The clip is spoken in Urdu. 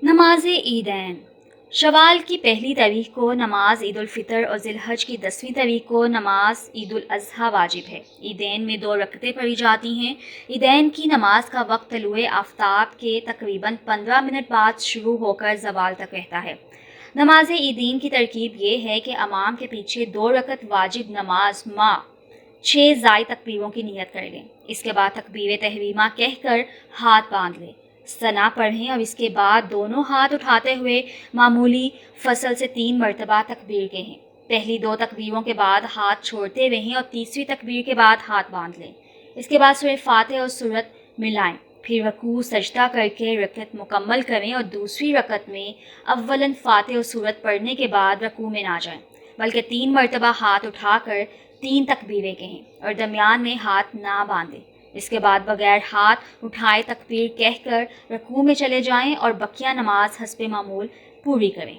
نماز عیدین۔ شوال کی پہلی تاریخ کو نماز عید الفطر اور ذی الحج کی 10ویں تاریخ کو نماز عید الاضحیٰ واجب ہے۔ عیدین میں 2 رکعتیں پڑھی جاتی ہیں۔ عیدین کی نماز کا وقت طلوع آفتاب کے تقریباً 15 منٹ بعد شروع ہو کر زوال تک رہتا ہے۔ نماز عیدین کی ترکیب یہ ہے کہ امام کے پیچھے 2 رکعت واجب نماز 6 زائد تکبیروں کی نیت کر لیں۔ اس کے بعد تکبیر تحریمہ کہہ کر ہاتھ باندھ لیں، ثنا پڑھیں اور اس کے بعد دونوں ہاتھ اٹھاتے ہوئے معمولی فصل سے 3 مرتبہ تکبیر کہیں۔ پہلی 2 تکبیروں کے بعد ہاتھ چھوڑتے رہیں اور تیسری تکبیر کے بعد ہاتھ باندھ لیں۔ اس کے بعد سورہ فاتحہ اور سورت ملائیں، پھر رکوع سجدہ کر کے رکعت مکمل کریں اور دوسری رکعت میں اولاً فاتحہ اور سورت پڑھنے کے بعد رکوع میں نہ جائیں، بلکہ 3 مرتبہ ہاتھ اٹھا کر 3 تکبیریں کہیں اور درمیان میں ہاتھ نہ باندھیں۔ اس کے بعد بغیر ہاتھ اٹھائے تکبیر کہہ کر رکوع میں چلے جائیں اور بقیہ نماز حسب معمول پوری کریں۔